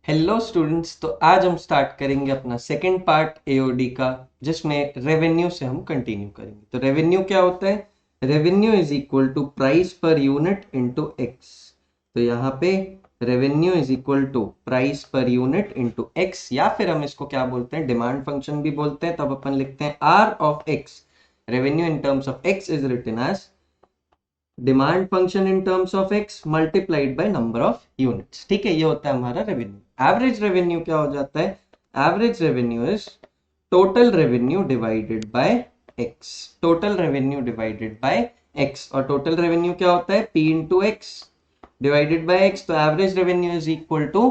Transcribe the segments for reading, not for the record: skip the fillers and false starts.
Hello students, तो आज हम स्टार्ट करेंगे अपना सेकंड पार्ट एओडी का, जिसमें रेवेन्यू से हम कंटिन्यू करेंगे। तो रेवेन्यू क्या होता है? Revenue is equal to price per unit into x. तो यहाँ पे revenue is equal to price per unit into x, या फिर हम इसको क्या बोलते हैं, डिमांड फंक्शन भी बोलते हैं। तब अपन लिखते हैं r of x. Revenue in terms of x is written as demand function in terms of x multiplied by number of units. ठीक है, ये होता है हमारा रेवेन्यू। एवरेज रेवेन्यू क्या हो जाता है? Average revenue is total revenue divided by X. Total revenue divided by X, और टोटल रेवेन्यू क्या होता है? P into X divided by x. तो average revenue is equal to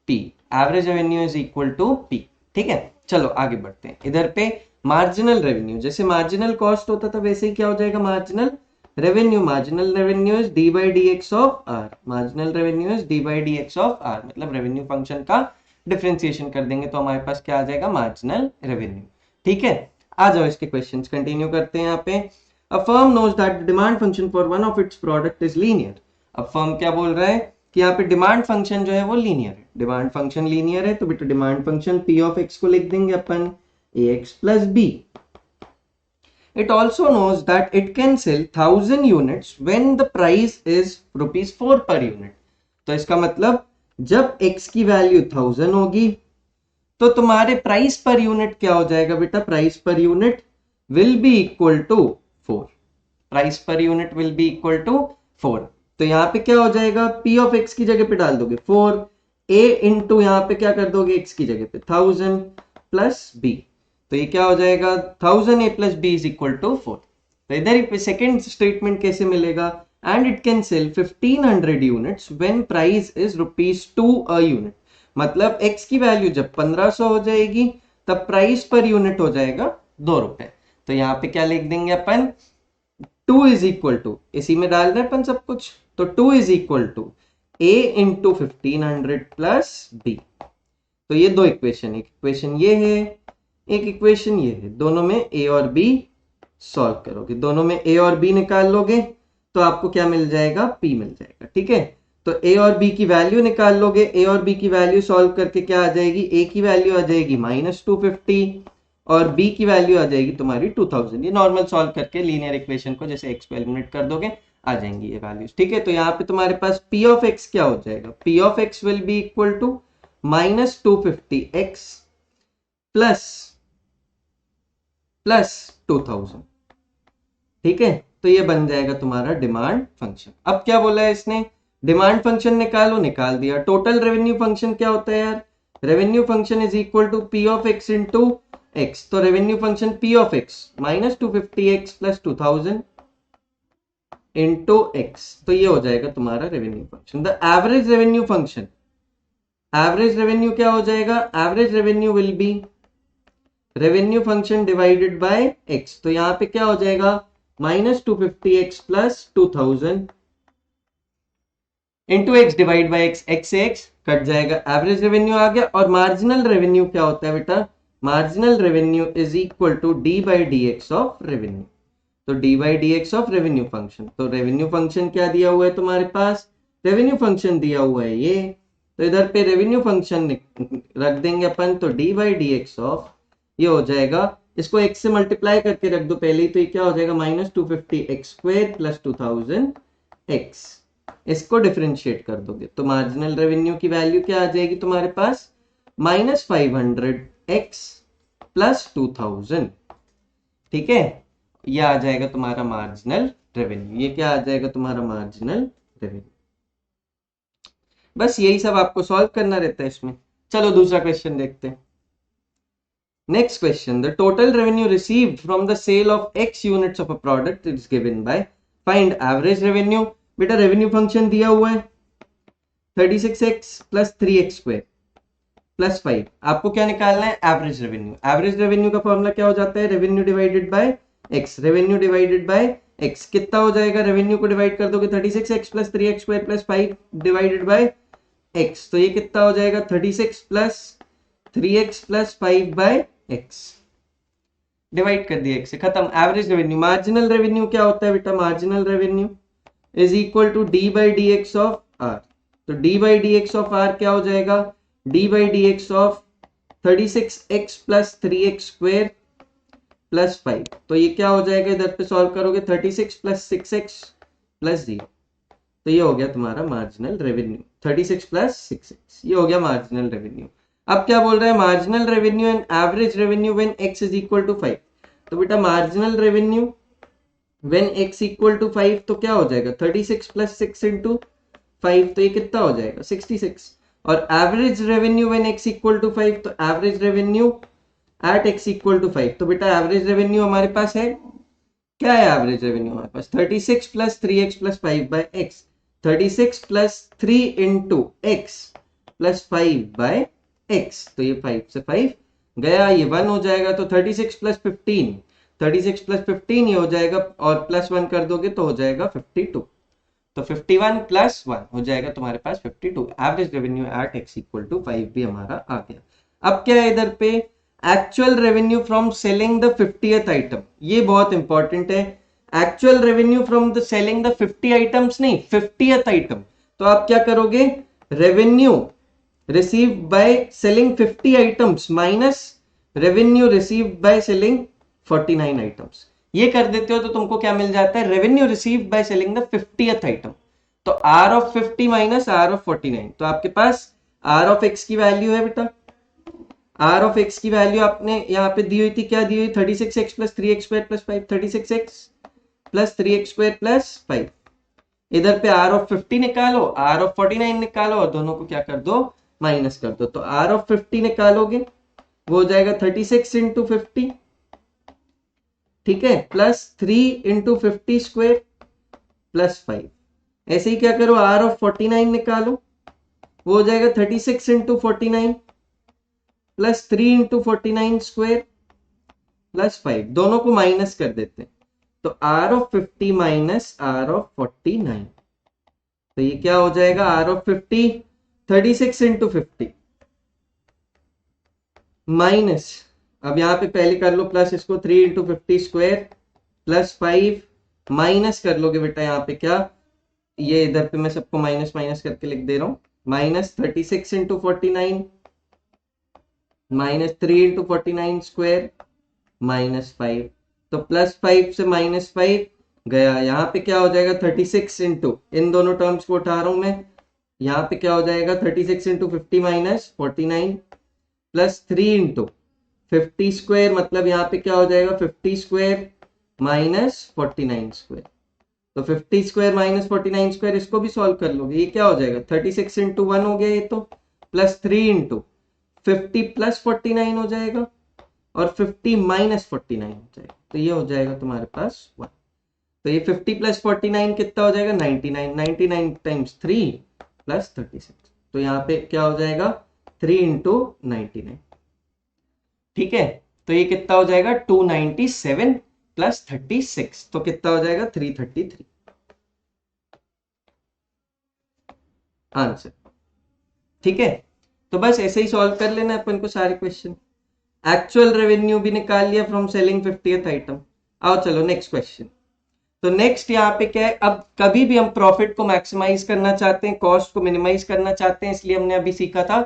P. Average revenue is equal to P. ठीक है, चलो आगे बढ़ते हैं। इधर पे मार्जिनल रेवेन्यू, जैसे मार्जिनल कॉस्ट होता था वैसे ही क्या हो जाएगा? Marginal revenue. Marginal revenue is D by D x of r. Marginal revenue is D by D x of r, मतलब रेवेन्यू फंक्शन का डिफरेंशिएशन कर देंगे तो हमारे पास क्या आ जाएगा? Marginal revenue. ठीक है, आ जाओ इसके क्वेश्चंस कंटिन्यू करते हैं। यहाँ पे a firm knows that demand function for one of its product is linear. अब फर्म क्या बोल रहा है कि यहाँ पे डिमांड फंक्शन जो है वो लीनियर है। डिमांड फंक्शन लीनियर है तो बेटा demand function P of X को लिख देंगे अपन A X plus B. It also knows that it can sell 1000 units when the price is rupees 4 per unit. तो इसका मतलब जब x की वैल्यू 1000 होगी तो तुम्हारे प्राइस पर यूनिट क्या हो जाएगा बेटा? Price per unit will be equal to 4। Price per unit will be equal to 4। तो यहाँ पे क्या हो जाएगा? p ऑफ x की जगह पे डाल दोगे 4, a इंटू यहाँ पे क्या कर दोगे? x की जगह पे 1000 प्लस b। तो ये क्या हो जाएगा? 1000 a plus b is equal to 4। तो इधर सेकेंड स्टेटमेंट कैसे मिलेगा? And it can sell 1500 units when price is rupees 2 a unit. मतलब x की वैल्यू जब 1500 हो जाएगी तब प्राइस पर यूनिट हो जाएगा 2 रुपए। तो यहाँ पे क्या लिख देंगे अपन? 2 इज इक्वल टू, इसी में डाल रहे अपन सब कुछ, तो 2 is equal to a into 1500 plus b। तो ये दो इक्वेशन, एक इक्वेशन ये है, एक इक्वेशन ये है। दोनों में a और b सॉल्व करोगे, दोनों में a और b निकाल लोगे तो आपको क्या मिल जाएगा? p मिल जाएगा। ठीक है, तो a और b की वैल्यू निकाल लोगे। a और b की वैल्यू सॉल्व करके क्या आ जाएगी? a की वैल्यू आ जाएगी -250 और b की वैल्यू आ जाएगी तुम्हारी 2000। ये नॉर्मल सॉल्व करके लीनियर इक्वेशन को जैसे x को एलिमिनेट कर दोगे आ जाएंगी ये वैल्यूज। ठीक है, तो यहाँ पे तुम्हारे पास p ऑफ x क्या हो जाएगा? p of x will be equal to -250x plus 2000। ठीक है, तो ये बन जाएगा तुम्हारा डिमांड फंक्शन। अब क्या बोला है इसने? डिमांड फंक्शन निकालो, निकाल दिया। टोटल रेवेन्यू फंक्शन क्या होता है यार? Revenue function is equal to P of X into x. तो revenue function P of X -250x plus 2000 into x. तो ये हो जाएगा तुम्हारा revenue function. The average revenue function, average revenue क्या हो जाएगा? Average revenue will be revenue function divided by x. तो यहाँ पे क्या हो जाएगा? -250x plus 2000 into X divide by X. X से एक्स कट जाएगा, एवरेज रेवेन्यू आ गया। और मार्जिनल रेवेन्यू क्या होता है बेटा? Marginal revenue is equal to D by D x of revenue. तो D by D x of revenue function. तो रेवेन्यू फंक्शन क्या दिया हुआ है तुम्हारे पास? रेवेन्यू फंक्शन दिया हुआ है ये, तो इधर पे रेवेन्यू फंक्शन रख देंगे अपन। तो D by D x of ये हो जाएगा, इसको x से मल्टीप्लाई करके रख दो पहले ही, तो ये क्या हो जाएगा? -250x² plus 2000x। इसको डिफरेंशिएट कर दोगे तो मार्जिनल रेवेन्यू की वैल्यू क्या आ जाएगी तुम्हारे पास? -500x plus 2000। ठीक है, ये आ जाएगा तुम्हारा मार्जिनल रेवेन्यू। ये क्या आ जाएगा तुम्हारा? Marginal revenue. बस यही सब आपको सॉल्व करना रहता है इसमें। चलो दूसरा क्वेश्चन देखते हैं। Next question, the total revenue received from the sale of X units of a product is given by find average revenue। बेटा रेवेन्यू फंक्शन दिया हुआ है 36x प्लस 3x² प्लस 5। आपको क्या निकालना है? Average revenue. एवरेज रेवेन्यू का formula क्या हो जाता है? Revenue divided by x. Revenue divided by x कितना हो जाएगा? रेवेन्यू को डिवाइड कर दोगे 36x plus 3x² plus 5 divided by x. तो ये कितना हो जाएगा? 36 plus 3x plus 5 by x. Divide कर दिया एक्स से, खत्म। Average revenue. मार्जिनल रेवेन्यू क्या होता है बेटा? Marginal revenue is equal to D by D x of R. तो D by D x of R क्या हो जाएगा? D by D x of 36x plus 3x square plus 5। तो ये क्या हो जाएगा, इधर पे सॉल्व करोगे 36 प्लस 6x प्लस 0। तो ये हो गया तुम्हारा मार्जिनल रेवेन्यू, 36 प्लस 6x, ये हो गया मार्जिनल रेवेन्यू। अब क्या बोल रहा है, marginal revenue and average revenue when x is equal to 5। तो बेटा marginal revenue when x equal to 5 तो क्या हो जाएगा 36 प्लस 6 इंटू 5, तो ये कितना हो जाएगा 66। और average revenue when x equal to 5, तो average revenue at x equal to 5। तो बेटा एवरेज रेवेन्यू हमारे पास है, क्या है एवरेज रेवेन्यू हमारे पास 36 plus 3x plus 5 by x, 36 plus 3 into x plus 5 by x। तो ये 5 से 5 गया, ये 1 हो जाएगा। तो 36 प्लस 15, 36 प्लस 15 ये हो जाएगा, और प्लस 1 कर दोगे तो हो जाएगा 52। तो 51 प्लस 1 हो जाएगा तुम्हारे पास 52। Average revenue at x equal to 5 भी हमारा आ गया। अब क्या है इधर पे, actual revenue from selling the 50th item, ये बहुत इंपॉर्टेंट है। Actual revenue from the selling the 50 items नहीं, 50th आइटम। तो आप क्या करोगे, revenue received by selling 50 items minus revenue received by selling 49 items, ये कर देते हो तो तुमको क्या मिल जाता है, revenue received by selling the 50th item. तो are of 50 minus are of 49, तो आपके पास आर ऑफ एक्स की वैल्यू है बेटा, आर ऑफ एक्स की वैल्यू आपने यहाँ पे दी हुई थी, क्या दी हुई 36x plus 3x square plus 5, 36x plus 3x square plus 5। इधर पे आर ऑफ 50 निकालो, आर ऑफ 49 निकालो, और दोनों को क्या कर दो, माइनस कर दो। तो आर ऑफ 50 निकालोगे वो हो जाएगा 36 इंटू 50, ठीक है, प्लस 3 इंटू 50 स्क्वायर प्लस 5। ऐसे ही क्या करो, आर ऑफ 49 निकालो, वो हो जाएगा 36 into 49 plus 3 into 49 square plus 5, दोनों को माइनस कर देते हैं। तो are of 50 minus are of 49, तो ये क्या हो जाएगा, आर ऑफ 50 36 इंटू 50 माइनस, अब यहां पे पहले कर लो प्लस इसको, 3 इंटू 50 स्क्वायर प्लस 5, माइनस कर लोगे बेटा यहाँ पे क्या, ये इधर पे मैं सबको माइनस माइनस करके लिख दे रहा हूं, minus 36 into 49 minus 3 into 49 square minus 5। तो प्लस 5 से माइनस 5 गया, यहाँ पे क्या हो जाएगा 36 इंटू, इन दोनों टर्म्स को उठा रहा हूं मैं, यहाँ पे क्या हो जाएगा 36 into 50 minus 49 plus 3 into 50 square, मतलब यहाँ पे क्या हो जाएगा 50 स्क्वायर माइनस 49 स्क्वायर। तो 50 स्क्वायर माइनस 49 स्क्वायर, इसको भी सॉल्व कर लोगे, ये क्या हो जाएगा 36 इंटू 1 हो गया ये, तो प्लस 3 इंटू 50 प्लस 49 हो जाएगा, और 50 माइनस 49 हो जाएगा, तो ये हो जाएगा तुम्हारे पास 1। तो ये 50 प्लस 49 कितना हो जाएगा 99, 99 टाइम्स 3 प्लस 36, तो यहाँ पे क्या हो जाएगा 3 इंटू 99, ठीक है। तो ये कितना हो जाएगा 297 प्लस 36, तो कितना हो जाएगा 333 आंसर, ठीक है। तो बस ऐसे ही सॉल्व कर लेना अपन को सारे क्वेश्चन। एक्चुअल रेवेन्यू भी निकाल लिया फ्रॉम सेलिंग 50th आइटम। आओ चलो नेक्स्ट क्वेश्चन। तो नेक्स्ट यहाँ पे क्या है, अब कभी भी हम प्रॉफिट को मैक्सिमाइज करना चाहते हैं, कॉस्ट को मिनिमाइज करना चाहते हैं, इसलिए हमने अभी सीखा था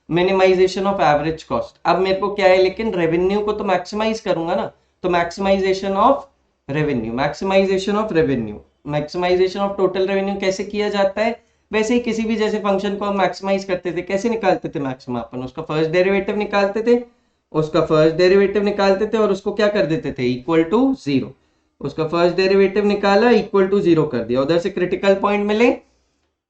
मिनिमाइजेशन ऑफ एवरेज कॉस्ट। अब मेरे को क्या है, लेकिन रेवेन्यू को तो मैक्सिमाइज करूंगा ना, तो maximisation of revenue, maximisation of revenue, maximisation of total revenue कैसे किया जाता है, वैसे ही किसी भी जैसे फंक्शन को हम मैक्सिमाइज करते थे, कैसे निकालते थे मैक्सिमा, अपन उसका फर्स्ट डेरिवेटिव निकालते थे, और उसको क्या कर देते थे इक्वल टू 0, उसका फर्स्ट डेरिवेटिव निकाला इक्वल टू 0 कर दिया, उधर से क्रिटिकल पॉइंट मिले,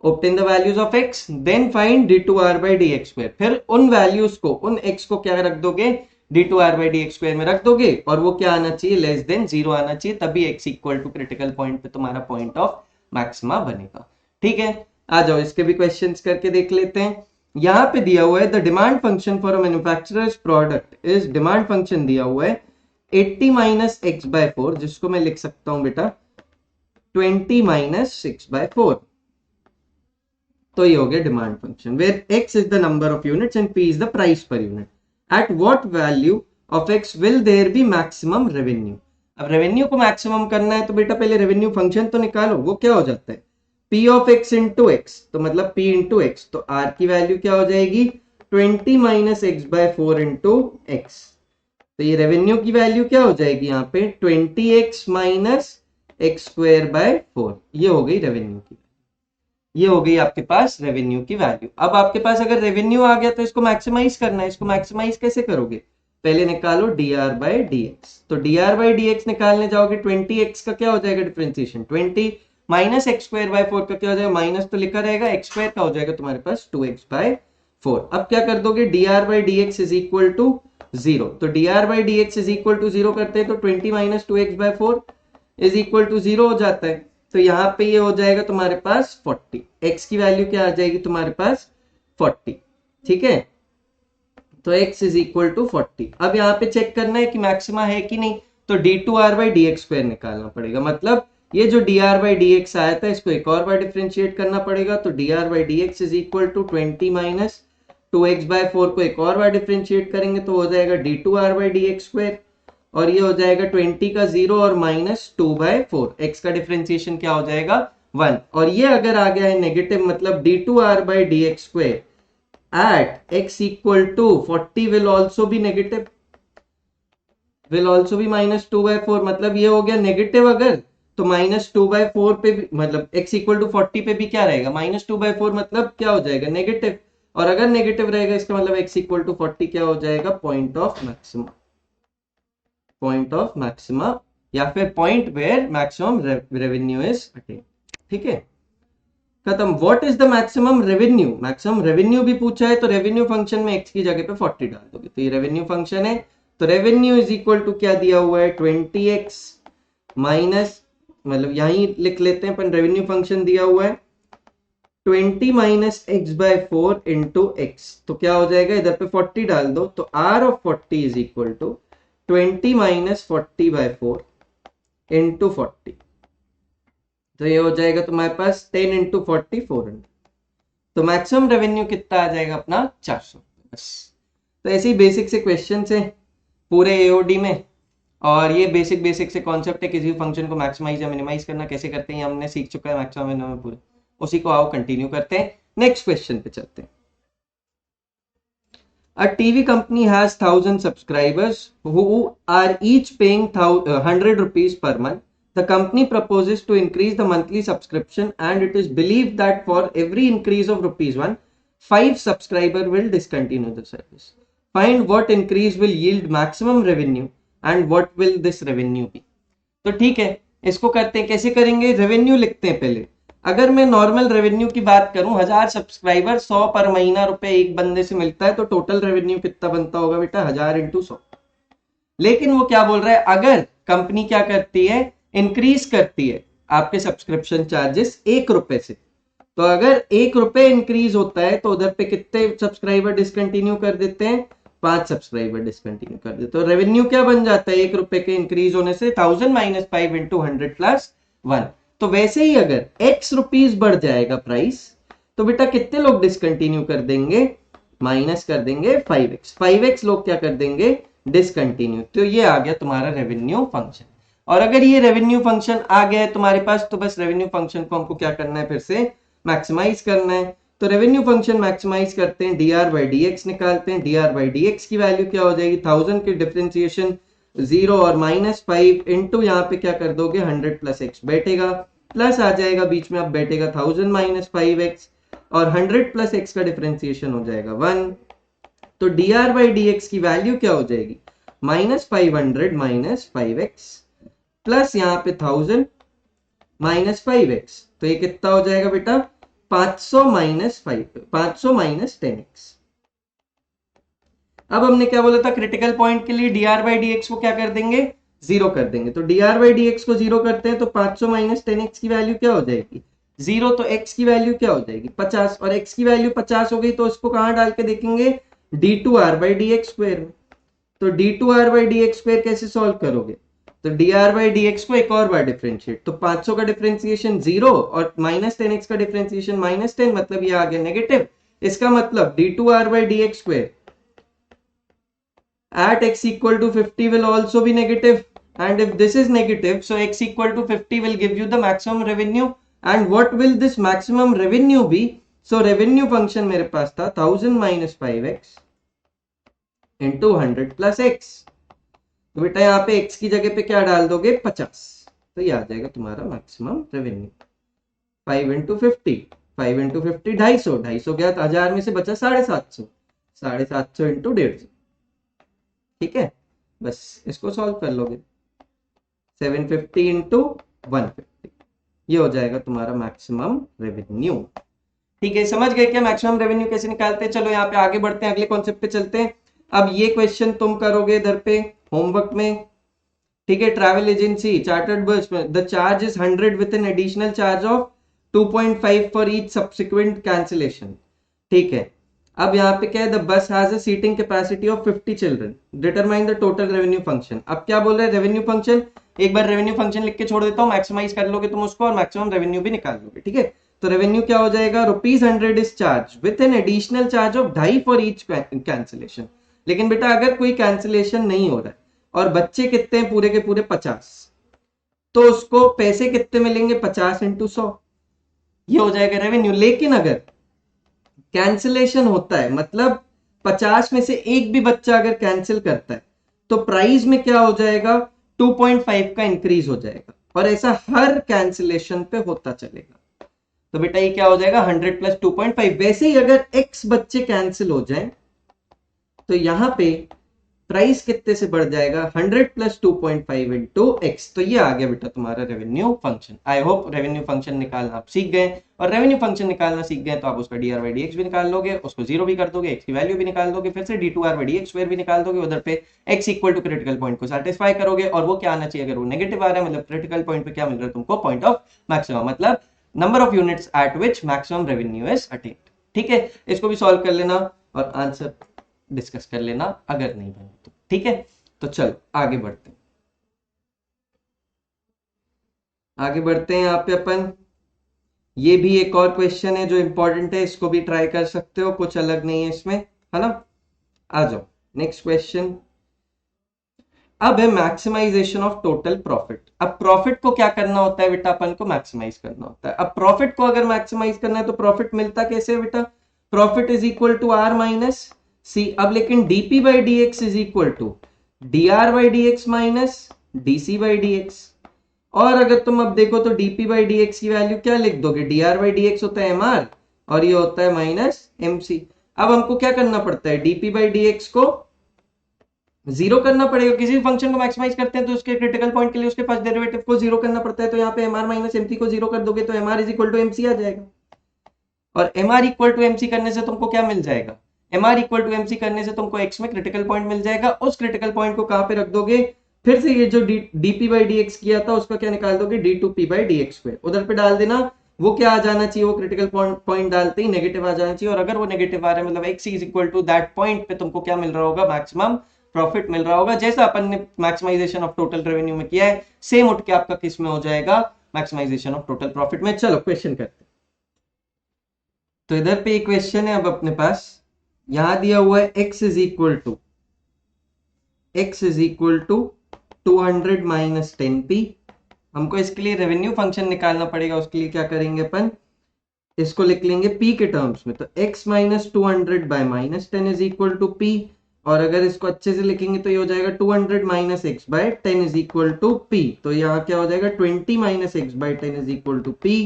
obtain the values of x, then find d2r by dx square। फिर उन वैल्यूज को, उन x को क्या रख दोगे d2r by dx square में रख दोगे, और वो क्या आना चाहिए लेस देन 0 आना चाहिए, तभी x equal to critical point पे तुम्हारा पॉइंट ऑफ मैक्सिमा बनेगा, ठीक है। आ जाओ इसके भी क्वेश्चंस करके देख लेते हैं। यहाँ पे दिया हुआ है the demand function for a manufacturers product is, demand function दिया हुआ है 80 माइनस एक्स बाय 4, जिसको मैं लिख सकता हूं बेटा 20 माइनस 6 बाय 4। तो ये हो गया demand function, where x is the number of units and p is the price per unit. At what value of x will there be maximum revenue. अब रेवेन्यू को मैक्सिमम करना है तो बेटा पहले रेवेन्यू फंक्शन तो निकालो, वो क्या हो जाता है p of x into x, तो मतलब p इंटू एक्स, तो r की वैल्यू क्या हो जाएगी 20 minus x by 4 into x. तो ये रेवेन्यू की वैल्यू क्या हो जाएगी यहाँ पे 20x minus X square bye 4। ये हो गई रेवेन्यू की, ये हो गई आपके पास रेवेन्यू की वैल्यू। अब आपके पास अगर रेवेन्यू आ गया तो इसको मैक्सिमाइज करना है। इसको मैक्सिमाइज कैसे करोगे, पहले निकालो dr बाई dx। तो dr बाई dx निकालने जाओगे 20x का क्या हो जाएगा differentiation 20 minus X square bye 4 का क्या हो जाएगा, माइनस तो लिखा रहेगा, एक्स स्क्वायर का हो जाएगा तुम्हारे पास 2x बाय 4। अब क्या कर दोगे dr by dx is equal to 0। तो dr by dx is equal to 0 करते हैं तो 20 minus 2x by 4 is equal to 0 हो जाता है। तो यहाँ पे ये हो जाएगा तुम्हारे पास 40। x की वैल्यू क्या आ जाएगी तुम्हारे पास 40। ठीक है, तो x इज इक्वल टू 40। अब यहाँ पे चेक करना है कि मैक्सिमा है कि नहीं, तो d2r बाई dx स्क्वायर निकालना पड़ेगा। मतलब ये जो dr बाई dx आया था इसको एक और बार डिफरेंशिएट करना पड़ेगा। तो dr by dx is equal to 20 minus 2x by 4 को एक और बार डिफरेंशिएट करेंगे तो हो जाएगा d2r बाई dx स्क्वायर, और ये हो जाएगा 20 का 0 और माइनस 2 बाय 4। x का डिफरेंशिएशन क्या हो जाएगा 1। और ये अगर आ गया है नेगेटिव मतलब d2r by dx square at x equal to 40 will also be negative, will also be minus 2 by 4। मतलब ये हो गया नेगेटिव अगर, तो माइनस 2 by 4 पे भी, मतलब x equal to 40 पे भी क्या रहेगा माइनस 2 by 4, मतलब क्या हो जाएगा नेगेटिव। और अगर नेगेटिव रहेगा इसका मतलब x equal to 40 क्या हो जाएगा point of maxima, point of maxima या फिर point where maximum revenue is attained. ठीक है, खत्म। What is the maximum revenue, maximum revenue भी पूछा है तो रेवेन्यू फंक्शन में x की जगह पे 40 डाल दोगे। तो ये रेवेन्यू फंक्शन है, तो रेवेन्यू इज इक्वल टू क्या दिया हुआ है 20x माइनस, मतलब यहीं लिख लेते हैं अपन, रेवेन्यू फंक्शन दिया हुआ है 20 minus x by 4 into x. तो क्या हो जाएगा इधर पे 40 डाल दो, तो r of 40 is equal to 20 minus 40 by 4 into 40। तो ये हो जाएगा तुम्हारे पास 10 इंटू 40 400। तो मैक्सिमम रेवेन्यू कितना आ जाएगा अपना 400 बस। तो ऐसे ही बेसिक से क्वेश्चन है पूरे एओडी में, और ये बेसिक से कॉन्सेप्ट है किसी फंक्शन को मैक्सिमाइज या मिनिमाइज करना कैसे करते हैं हमने सीख चुका है मैक्सिमम में पूरे, उसी को आओ कंटिन्यू करते हैं। नेक्स्ट क्वेश्चन पे चलते हैं। A TV company has 1000 subscribers who are each paying 100 rupees per month. The company proposes to increase the monthly subscription, and it is believed that for every increase of ₹1, 5 subscribers will discontinue the service. Find what increase will yield maximum revenue and what will this revenue be. तो ठीक है, इसको करते हैं, कैसे करेंगे, revenue लिखते हैं पहले। अगर मैं नॉर्मल रेवेन्यू की बात करूं 1000 सब्सक्राइबर 100 पर महीना रुपए एक बंदे से मिलता है, तो टोटल रेवेन्यू कितना बनता होगा बेटा 1000 इंटू 100। लेकिन वो क्या बोल रहा है, अगर कंपनी क्या करती है इंक्रीज करती है आपके सब्सक्रिप्शन चार्जेस 1 रुपए से, तो अगर 1 रुपए इंक्रीज होता है तो उधर पे कितने सब्सक्राइबर डिसकंटिन्यू कर देते हैं 5 सब्सक्राइबर डिसकंटिन्यू कर देते। तो रेवेन्यू क्या बन जाता है 1 रुपए के इंक्रीज होने से 1000 माइनस 5 इंटू 100 प्लस 1। तो वैसे ही अगर x रुपीज बढ़ जाएगा प्राइस, तो बेटा कितने लोग डिसकंटिन्यू कर देंगे, माइनस कर देंगे 5x। 5x लोग क्या कर देंगे डिसकंटिन्यू। तो ये आ गया तुम्हारा रेवेन्यू फंक्शन। और अगर ये रेवेन्यू फंक्शन आ गया है तुम्हारे पास, तो बस रेवेन्यू फंक्शन को हमको क्या करना है फिर से मैक्सिमाइज करना है। तो रेवेन्यू फंक्शन मैक्सिमाइज करते हैं, dr बाई dx निकालते हैं। dr बाई dx की वैल्यू क्या हो जाएगी 1000 की डिफरेंशिएशन 0 और माइनस 5 इंटू यहाँ पे क्या कर दोगे 100 प्लस x बैठेगा, प्लस आ जाएगा बीच में, अब बैठेगा 1000 माइनस 5x और 100 प्लस x का डिफरेंशिएशन हो जाएगा 1। तो dr बाई dx की वैल्यू क्या हो जाएगी माइनस 500 माइनस 5x प्लस यहाँ पे 1000 माइनस 5x। तो ये कितना हो जाएगा बेटा 500 माइनस 10x। अब हमने क्या बोला था क्रिटिकल पॉइंट के लिए dr बाई dx को क्या कर देंगे 0 कर देंगे। तो dr बाई dx को 0 करते हैं तो 500 माइनस 10x की वैल्यू क्या हो जाएगी 0। तो x की वैल्यू क्या हो जाएगी 50, और x की वैल्यू 50 हो गई तो इसको कहां डाल के देखेंगे d2r बाई dx स्क्वायर में। तो d2r बाई dx स्क्वायर कैसे सॉल्व करोगे, तो dr बाई dx को एक और बार डिफरेंशिएट, तो 500 का डिफरेंशिएशन 0 और माइनस 10x का डिफरेंशिएशन माइनस 10, मतलब ये आ गया नेगेटिव। इसका मतलब d2r by dx square at x equal to 50 will also be negative, and if this is negative, so x equal to 50 will give you the maximum revenue. And what will this maximum revenue be? So revenue function मेरे पास था 1000 minus 5x into 100 plus x. तो बेटा यहाँ पे x की जगह पे क्या डाल दोगे 50, तो ये आ जाएगा तुम्हारा मैक्सिमम रेवेन्यू। 5 इंटू 50, 5 इंटू 50 250, 250 गया तो 1000 में से बचा 750, 750 इंटू 150। ठीक है, बस इसको सॉल्व कर लोगे। 750 इंटू 150, ये हो जाएगा तुम्हारा मैक्सिमम रेवेन्यू। ठीक है, समझ गए क्या मैक्सिमम रेवेन्यू कैसे निकालते हैं? चलो यहाँ पे आगे बढ़ते हैं, अगले कॉन्सेप्ट पे चलते हैं। अब ये क्वेश्चन तुम करोगे इधर पे होमवर्क में। ठीक है, ट्रैवल एजेंसी चार्टर्ड बस में the charge is 100 with an additional charge of 2.5 for each subsequent cancellation. ठीक है, अब यहाँ पे क्या है, the bus has a seating capacity of 50 children, determine the total revenue function. अब क्या बोल रहे हैं, रेवेन्यू फंक्शन। एक बार रेवेन्यू फंक्शन लिख के छोड़ देता हूँ, मैक्सिमाइज कर लोगे तुम उसको और मैक्सिमम रेवेन्यू भी निकाल लोगे। ठीक है, तो रेवेन्यू क्या हो जाएगा, ₹100 is charge with an additional charge of 2.5 for each cancellation. लेकिन बेटा अगर कोई कैंसिलेशन नहीं हो रहा है और बच्चे कितने हैं, पूरे के पूरे 50, तो उसको पैसे कितने मिलेंगे, 50 इंटू 100, ये हो जाएगा रेवेन्यू। लेकिन अगर कैंसिलेशन होता है, मतलब 50 में से एक भी बच्चा अगर कैंसिल करता है, तो प्राइस में क्या हो जाएगा, 2.5 का इंक्रीज हो जाएगा, और ऐसा हर कैंसिलेशन पे होता चलेगा। तो बेटा ये क्या हो जाएगा, 100 प्लस 2.5। वैसे ही अगर x बच्चे कैंसिल हो जाए तो यहां पे प्राइस कितने से बढ़ जाएगा, 100 प्लस 2.5 इंटू एक्स। तो ये आ गया बेटा तुम्हारा revenue function. I hope revenue function निकालना आप सीख गए, और रेवेन्यू फंक्शन निकालना सीख गए तो आप उसका D R by D x भी निकाल लोगे, उसको जीरो भी कर दोगे, एक्स की वैल्यू भी निकाल दोगे, फिर से D two R by D X square भी निकाल दोगे, उधर पे X equal to critical point को सेटिस्फाई करोगे। और वो क्या आना चाहिए, अगर वो नेगेटिव आ रहा है, मतलब क्रिटिकल पॉइंट पे क्या मिल रहा है तुमको, पॉइंट ऑफ मैक्सिमम, मतलब number of units at which maximum revenue is attained. ठीक है, इसको भी सॉल्व कर लेना और आंसर डिस्कस कर लेना अगर नहीं बने तो। ठीक है, तो चलो आगे बढ़ते हैं। आगे बढ़ते हैं, यहाँ पे अपन ये भी एक और क्वेश्चन है जो इंपॉर्टेंट है, इसको भी ट्राई कर सकते हो, कुछ अलग नहीं है इसमें, है ना। आ जाओ नेक्स्ट क्वेश्चन। अब है मैक्सिमाइजेशन ऑफ टोटल प्रॉफिट। अब प्रॉफिट को क्या करना होता है बेटा, अपन को मैक्सिमाइज करना होता है। अब प्रॉफिट को अगर मैक्सिमाइज करना है तो प्रॉफिट मिलता कैसे है बेटा, profit is equal to R minus C. अब लेकिन dP by D x is equal to d R by D x minus dC by D x. और अगर तुम अब देखो तो डीपी बाई डी एक्स की वैल्यू क्या लिख दोगे, d R by D x होता है एम आर और ये होता है माइनस एम सी। अब हमको क्या करना पड़ता है, डीपी बाई डी एक्स को जीरो करना पड़ेगा। किसी भी फंक्शन को मैक्सिमाइज करते हैं तो उसके क्रिटिकल पॉइंट के लिए उसके फर्स्ट डेरिवेटिव को जीरो करना पड़ता है। तो यहाँ पे M R minus M C को जीरो कर दोगे तो M R is equal to M C आ जाएगा। और M R equal to M C करने से तुमको क्या मिल जाएगा, M R equal to M C करने से तुमको एक्स में क्रिटिकल पॉइंट मिल जाएगा। उस क्रिटिकल पॉइंट को कहां पे रख दोगे, फिर से ये जो डीपी बाई डी एक्स किया था उसका क्या निकाल दोगे, D two P by D X square, उधर पे डाल देना। वो क्या आ जाना चाहिए, वो क्रिटिकल पॉइंट डालते ही नेगेटिव आ जाना चाहिए। और अगर वो नेगेटिव आ रहा है मतलब X is equal to that point पे तुमको क्या मिल रहा होगा, मैक्सिमम प्रॉफिट मिल रहा होगा। जैसा अपन ने मैक्सिमाइजेशन ऑफ टोटल रेवेन्यू में किया है, सेम उठ के आपका किस में हो जाएगा, मैक्सिमाइजेशन ऑफ टोटल प्रॉफिट में। चलो क्वेश्चन करते हैं। तो इधर पे एक क्वेश्चन है अब अपने पास, यहां दिया हुआ है x is equal to 200 minus 10p। हमको इसके लिए रेवेन्यू फंक्शन निकालना पड़ेगा, उसके लिए क्या करेंगे अपन, इसको लिख लेंगे p के टर्म्स में। तो x minus 200 by minus 10 is equal to p, और अगर इसको अच्छे से लिखेंगे तो ये हो जाएगा 200 minus x by 10 is equal to p। तो यहाँ क्या हो जाएगा 20 minus x by 10 is equal to p,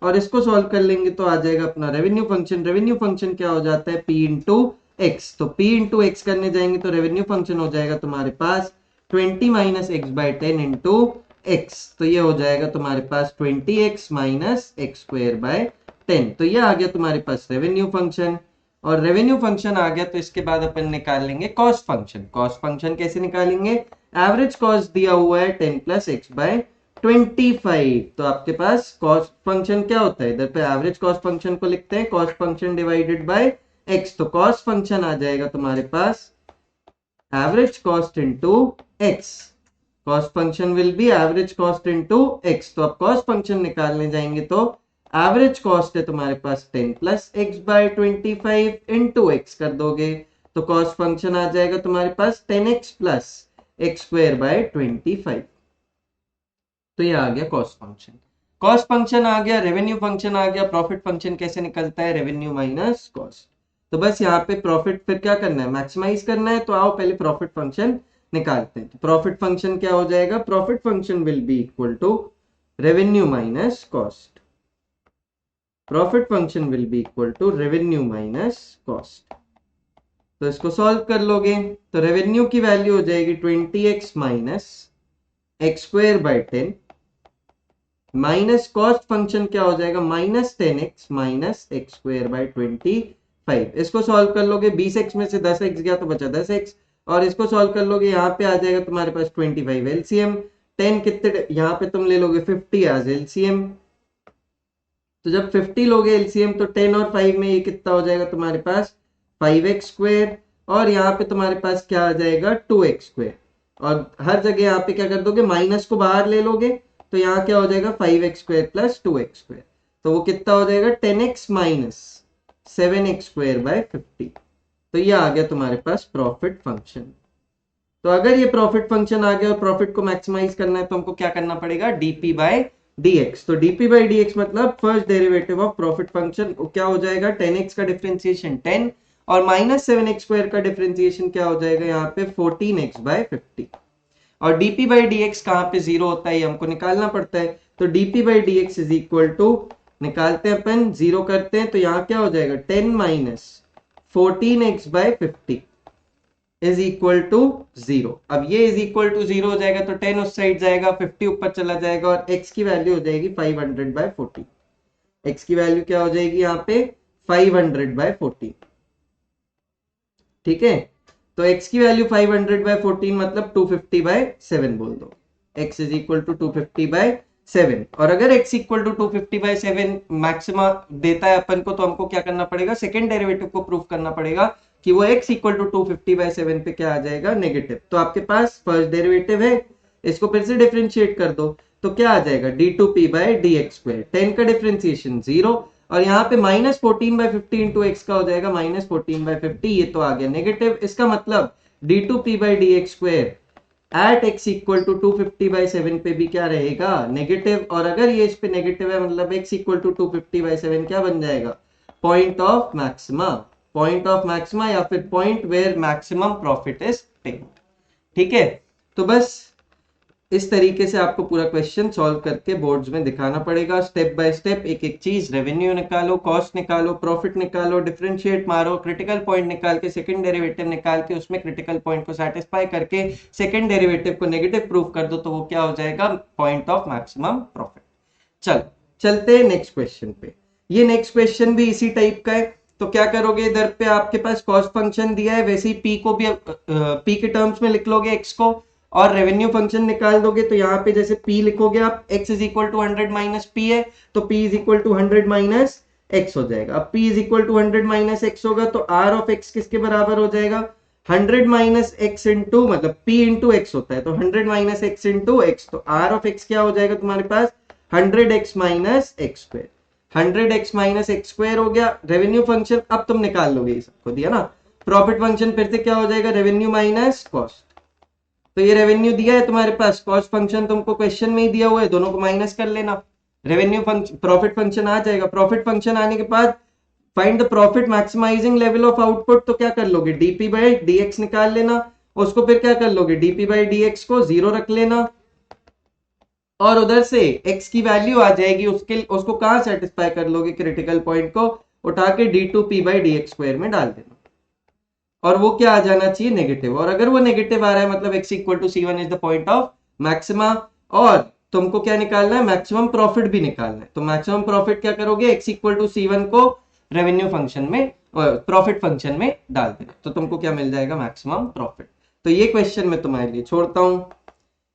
और इसको सॉल्व कर लेंगे तो आ जाएगा अपना रेवेन्यू फंक्शन। रेवेन्यू फंक्शन क्या हो जाता है, p इंटू एक्स। तो p इंटू एक्स करने जाएंगे तो रेवेन्यू फंक्शन हो जाएगा तुम्हारे पास 20 minus x by 10 into x. तो ये हो जाएगा तुम्हारे पास 20x minus X square by 10। तो ये आ गया तुम्हारे पास रेवेन्यू फंक्शन। और रेवेन्यू फंक्शन आ गया तो इसके बाद अपन निकाल लेंगे कॉस्ट फंक्शन। कॉस्ट फंक्शन कैसे निकालेंगे, एवरेज कॉस्ट दिया हुआ है 10 प्लस एक्स बाय 25। तो आपके पास कॉस्ट फंक्शन क्या होता है, इधर पे एवरेज कॉस्ट फंक्शन को लिखते हैं cost function divided by x. तो कॉस्ट फंक्शन आ जाएगा तुम्हारे पास average cost into x. Cost function will be average cost into x. तो अब कॉस्ट फंक्शन निकालने जाएंगे तो एवरेज कॉस्ट है तुम्हारे पास 10 plus X by 25 into X कर दोगे तो कॉस्ट फंक्शन आ जाएगा तुम्हारे पास 10x plus X square by 25। तो ये आ गया कॉस्ट फंक्शन। कॉस्ट फंक्शन आ गया, रेवेन्यू फंक्शन आ गया, प्रॉफिट फंक्शन कैसे निकलता है, रेवेन्यू माइनस कॉस्ट। तो बस यहाँ पे प्रॉफिट फिर क्या करना है, मैक्सिमाइज करना है। तो आओ पहले प्रॉफिट फंक्शन निकालते हैं। तो प्रॉफिट फंक्शन क्या हो जाएगा, profit function will be equal to revenue minus cost. Profit function will be equal to revenue minus cost. तो इसको सॉल्व कर लोगे तो रेवेन्यू की वैल्यू हो जाएगी 20x minus X square by 10 minus cost function क्या हो जाएगा, minus 10x minus X square by 25। इसको सॉल्व कर लोगे, 20x में से 10x गया तो बचा 10x, और इसको सॉल्व कर लोगे, यहाँ पे आ जाएगा तुम्हारे पास 25 एलसीएम, 10 कितने यहाँ पे तुम ले लोगे 50 एज एलसीएम। तो जब 50 लोगे एलसीएम तो 10 और 5 में ये कितना हो जाएगा तुम्हारे पास 5x स्क्वायर, और यहाँ पे तुम्हारे पास क्या आ जाएगा 2x स्क्वायर, और हर जगह यहाँ पे क्या कर दोगे, माइनस को बाहर ले लोगे, तो यहाँ क्या हो जाएगा 5x square plus 2x square. तो वो कितना हो जाएगा 10x minus 7x square by 50। तो ये आ गया तुम्हारे पास प्रॉफिट फंक्शन। तो अगर ये प्रॉफिट फंक्शन आ गया और प्रॉफिट को मैक्सिमाइज करना है तो हमको क्या करना पड़ेगा, डीपी बाय dx। तो dp बाई dx मतलब first derivative of profit function क्या हो जाएगा, 10x का डिफरेंशिएशन 10 और माइनस 7x स्क्वायर का डिफरेंशिएशन क्या हो जाएगा यहाँ पे 14x बाय 50। और dp बाई dx कहाँ पे जीरो होता है ये हमको निकालना पड़ता है। तो dp by dx is equal to, निकालते हैं अपन, जीरो करते हैं तो यहाँ क्या हो जाएगा 10 minus 14x by 50 is equal to 0। अब ये इज इक्वल टू 0 हो जाएगा तो 10 उस साइड जाएगा, 50 ऊपर चला जाएगा, और x की वैल्यू हो जाएगी 500 बाय 40। x की वैल्यू क्या हो जाएगी यहाँ पे 500 बाय 40। ठीक है, तो x की वैल्यू 500 बाय 14 मतलब 250 बाय 7 बोल दो, x is equal to 250 by 7। और अगर x equal to 250 by 7 maxima देता है अपन को, तो हमको क्या करना पड़ेगा, सेकेंड डेरिवेटिव को प्रूफ करना पड़ेगा कि वो x इक्वल टू 250 बाय 7 पे क्या आ जाएगा, नेगेटिव। तो आपके पास फर्स्ट डेरिवेटिव है, इसको फिर से डिफरेंशिएट कर दो तो क्या आ जाएगा d2p बाय dx स्क्वायर, 10 का डिफरेंशिएशन 0, और यहाँ पे माइनस 14 बाय 50 इंटू एक्स का हो जाएगा माइनस 14 बाय 50, ये तो आ गया नेगेटिव। इसका मतलब d2p by dx square at x equal to 250 by 7 पे भी क्या रहेगा, नेगेटिव। और अगर ये इस पे नेगेटिव है मतलब x इक्वल टू 250 बाय 7 क्या बन जाएगा, point of maxima, point of maxima या फिर point where maximum profit is taken. ठीक है, तो बस इस तरीके से आपको पूरा क्वेश्चन सॉल्व करके बोर्ड्स में दिखाना पड़ेगा, स्टेप बाय स्टेप एक एक चीज, रेवेन्यू निकालो, कॉस्ट निकालो, प्रॉफिट निकालो, डिफरेंशिएट मारो, क्रिटिकल पॉइंट निकाल के सेकंड डेरिवेटिव निकाल के उसमें क्रिटिकल पॉइंट को सेटिस्फाई करके सेकंड डेरिवेटिव को नेगेटिव प्रूफ कर दो, तो वो क्या हो जाएगा, पॉइंट ऑफ मैक्सिमम प्रॉफिट। चलो चलते हैं नेक्स्ट क्वेश्चन पे। ये नेक्स्ट क्वेश्चन भी इसी टाइप का है। तो क्या करोगे, इधर पे आपके पास कॉस्ट फंक्शन दिया है, वैसे ही पी को भी पी के टर्म्स में लिख लोगे एक्स को, और रेवेन्यू फंक्शन निकाल दोगे। तो यहाँ पे जैसे p लिखोगे आप, x is equal to 100 minus p है, तो p is equal to 100 minus x हो जाएगा। अब p is equal to 100 minus x होगा तो r ऑफ x किसके बराबर हो जाएगा, 100 माइनस x इंटू, मतलब p इंटू x होता है, तो 100 माइनस x इंटू x, तो r ऑफ x क्या हो जाएगा तुम्हारे पास 100x minus X square, 100x minus X square हो गया। रेवेन्यू फंक्शन अब तुम निकाल लोगे, सबको दिया ना। प्रॉफिट फंक्शन फिर से क्या हो जाएगा, रेवेन्यू माइनस कॉस्ट। तो ये रेवेन्यू दिया है तुम्हारे पास, कॉस्ट फंक्शन तुमको क्वेश्चन में ही दिया हुआ है, दोनों को माइनस कर लेना, रेवेन्यू फंक्शन प्रॉफिट फंक्शन आ जाएगा। प्रॉफिट फंक्शन आने के बाद find the profit maximising level of output, तो क्या कर लोगे, डीपी बाई डीएक्स निकाल लेना, उसको फिर क्या कर लोगे, डीपी बाई डीएक्स को 0 रख लेना, और उधर से x की वैल्यू आ जाएगी, उसको कहां सेटिस्फाई कर लोगे, क्रिटिकल पॉइंट को उठा के d2p बाई dx स्क्वायर में डाल देना, और वो क्या आ जाना चाहिए, नेगेटिव। और अगर वो नेगेटिव आ रहा है मतलब x equal to c1 is the point of maxima, और तुमको क्या निकालना है, मैक्सिमम प्रॉफिट भी निकालना है। तो मैक्सिमम प्रॉफिट क्या करोगे, x इक्वल टू c1 को रेवेन्यू फंक्शन में, प्रॉफिट फंक्शन में डाल देना, तो तुमको क्या मिल जाएगा, मैक्सिमम प्रॉफिट। तो ये क्वेश्चन मैं तुम्हारे लिए छोड़ता हूं,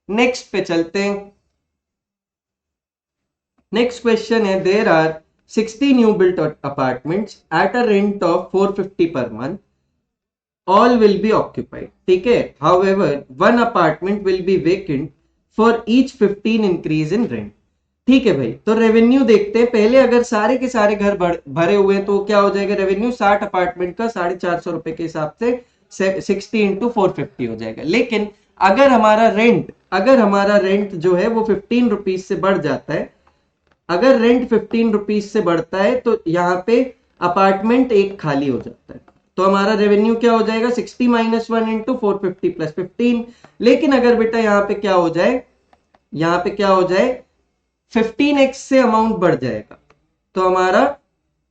नेक्स्ट पे चलते हैं। नेक्स्ट क्वेश्चन है, there are 60 new built apartments at a rent of 450 per month, all will be occupied, ठीक है, however one apartment will be vacant for each 15 increase in rent। ठीक है भाई, तो रेवेन्यू देखते हैं पहले। अगर सारे के सारे घर भरे हुए हैं तो क्या हो जाएगा, रेवेन्यू 60 अपार्टमेंट का 450 रुपए के हिसाब से 60 इंटू 450 हो जाएगा। लेकिन अगर हमारा रेंट जो है वो 15 रुपीज से बढ़ जाता है, अगर रेंट 15 रुपीज से बढ़ता है तो यहाँ पे अपार्टमेंट एक खाली हो जाता है, तो हमारा रेवेन्यू क्या हो जाएगा 60 माइनस 1 इंटू 450 प्लस 15। लेकिन अगर बेटा यहाँ पे क्या हो जाए, यहाँ पे क्या हो जाए 15x से अमाउंट बढ़ जाएगा, तो हमारा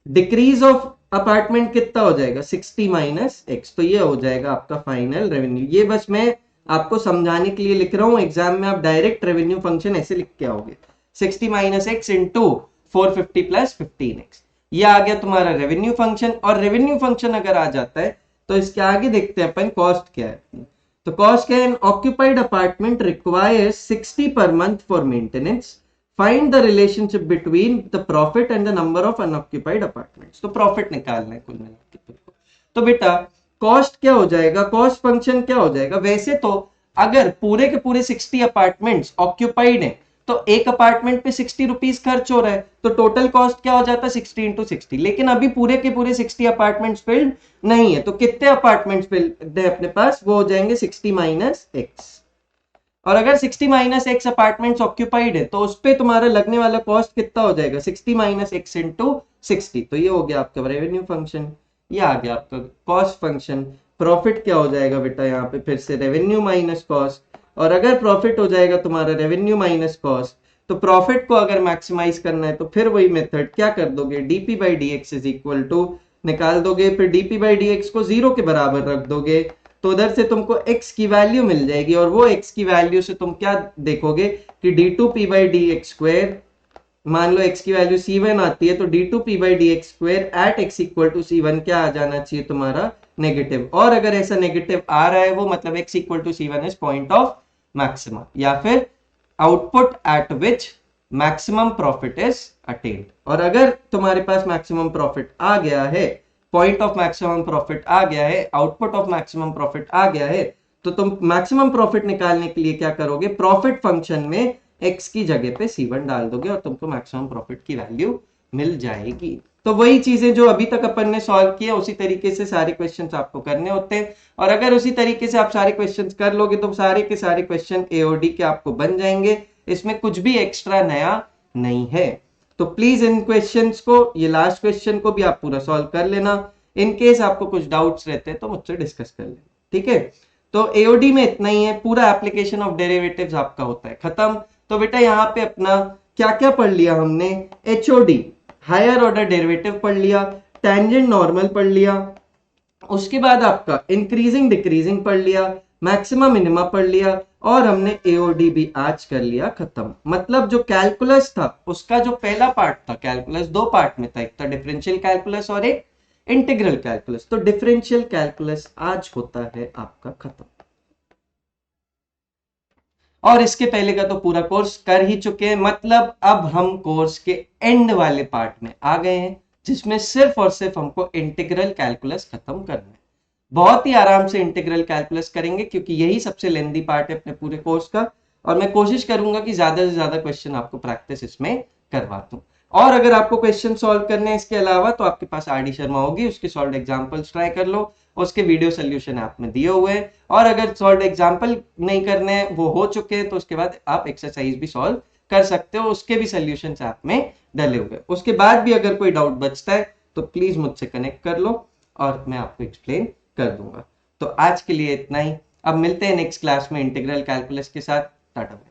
डिक्रीज ऑफ अपार्टमेंट कितना हो जाएगा 60 माइनस एक्स, तो ये हो जाएगा आपका फाइनल रेवेन्यू। ये बस मैं आपको समझाने के लिए लिख रहा हूं, एग्जाम में आप डायरेक्ट रेवेन्यू फंक्शन ऐसे लिख के आओगे 60 minus x into 450 plus 15x, ये आ गया तुम्हारा रेवेन्यू फंक्शन। और रेवेन्यू फंक्शन अगर आ जाता है तो इसके आगे देखते हैं अपन कॉस्ट क्या है। तो कॉस्ट क्या है, N occupied apartment requires 60 per month for maintenance, find the relationship between the profit and the number of unoccupied apartments. तो प्रॉफिट निकालना है कुल मिला के। तो बेटा कॉस्ट क्या हो जाएगा, कॉस्ट फंक्शन क्या हो जाएगा, वैसे तो अगर पूरे के पूरे 60 अपार्टमेंट्स ऑक्यूपाइड हैं तो एक अपार्टमेंट पे 60 रुपीज खर्च हो रहा है, तो टोटल कॉस्ट क्या हो जाता है 60 इंटू 60। लेकिन अभी पूरे के पूरे 60 अपार्टमेंट्स फिल्ड नहीं है, तो कितने अपार्टमेंट्स फिल्ड है अपने पास, वो हो जाएंगे 60 माइनस एक्स। और अगर 60 माइनस एक्स अपार्टमेंट्स ऑक्यूपाइड है तो उस पे तुम्हारा लगने वाला कॉस्ट कितना हो जाएगा 60 माइनस एक्स इंटू 60। तो ये हो गया आपका रेवेन्यू फंक्शन, ये आ गया आपका कॉस्ट फंक्शन। प्रॉफिट क्या हो जाएगा बेटा यहाँ पे फिर से रेवेन्यू माइनस कॉस्ट, और अगर प्रॉफिट हो जाएगा तुम्हारा रेवेन्यू माइनस कॉस्ट, तो प्रॉफिट को अगर मैक्सिमाइज करना है तो फिर वही मेथड क्या कर दोगे, DP by D x is equal to निकाल दोगे, फिर डीपी बाई डी एक्स को 0 के बराबर रख दोगे, तो उधर से तुमको x की वैल्यू मिल जाएगी, और वो x की वैल्यू से तुम क्या देखोगे कि d2p by D X square, मान लो x की वैल्यू c1 आती है तो d2p by D X square at x equal to c1 क्या आ जाना चाहिए तुम्हारा नेगेटिव। और अगर ऐसा नेगेटिव आ रहा है वो मतलब x equal to c1 is point of maximum, या फिर output at which maximum profit is attained. और अगर तुम्हारे पास मैक्सिमम प्रॉफिट आ गया है, पॉइंट ऑफ मैक्सिमम प्रॉफिट आ गया है, आउटपुट ऑफ मैक्सिमम प्रॉफिट आ गया है, तो तुम मैक्सिमम प्रॉफिट निकालने के लिए क्या करोगे, प्रॉफिट फंक्शन में x की जगह पे c1 डाल दोगे और तुमको मैक्सिमम प्रॉफिट की वैल्यू मिल जाएगी। तो वही चीजें जो अभी तक अपन ने सॉल्व किया उसी तरीके से सारे क्वेश्चंस आपको करने होते हैं, और अगर उसी तरीके से आप सारे क्वेश्चंस कर लोगे तो सारे के सारे क्वेश्चन एओडी के आपको बन जाएंगे, इसमें कुछ भी एक्स्ट्रा नया नहीं है। तो प्लीज इन क्वेश्चंस को, ये लास्ट क्वेश्चन को भी आप पूरा सॉल्व कर लेना। इन केस आपको कुछ डाउट्स रहते हैं तो मुझसे डिस्कस कर लेना, ठीक है। तो एओडी में इतना ही है, पूरा एप्लीकेशन ऑफ डेरिवेटिव्स आपका होता है खत्म। तो बेटा यहाँ पे अपना क्या क्या पढ़ लिया हमने, एचओडी हायर ऑर्डर डेरिवेटिव पढ़ लिया, टेंजेंट नॉर्मल पढ़ लिया, उसके बाद आपका इंक्रीजिंग डिक्रीजिंग पढ़ लिया, मैक्सिमम मिनिमा पढ़ लिया, और हमने एओडी भी आज कर लिया खत्म। मतलब जो कैलकुलस था उसका जो पहला पार्ट था, कैलकुलस दो पार्ट में था, एक था डिफरेंशियल कैलकुलस और एक इंटीग्रल कैलकुलस, तो डिफरेंशियल कैलकुलस आज होता है आपका खत्म। और इसके पहले का तो पूरा कोर्स कर ही चुके हैं, मतलब अब हम कोर्स के एंड वाले पार्ट में आ गए हैं जिसमें सिर्फ और सिर्फ हमको इंटीग्रल कैलकुलस खत्म करना है। बहुत ही आराम से इंटीग्रल कैलकुलस करेंगे क्योंकि यही सबसे लेंथी पार्ट है अपने पूरे कोर्स का, और मैं कोशिश करूंगा कि ज्यादा से ज्यादा क्वेश्चन आपको प्रैक्टिस इसमें करवा दूं। और अगर आपको क्वेश्चन सॉल्व करने हैं इसके अलावा तो आपके पास आरडी शर्मा होगी, उसके सॉल्व एग्जांपल्स ट्राई कर लो, उसके वीडियो सोल्यूशन ऐप में दिए हुए हैं। और अगर सॉल्व एग्जांपल नहीं करने हैं, वो हो चुके हैं, तो उसके बाद आप एक्सरसाइज भी सॉल्व कर सकते हो, उसके भी सोल्यूशन ऐप में डले हुए। उसके बाद भी अगर कोई डाउट बचता है तो प्लीज मुझसे कनेक्ट कर लो और मैं आपको एक्सप्लेन कर दूंगा। तो आज के लिए इतना ही, अब मिलते हैं नेक्स्ट क्लास में इंटीग्रल कैलकुलस के साथ। टाटा।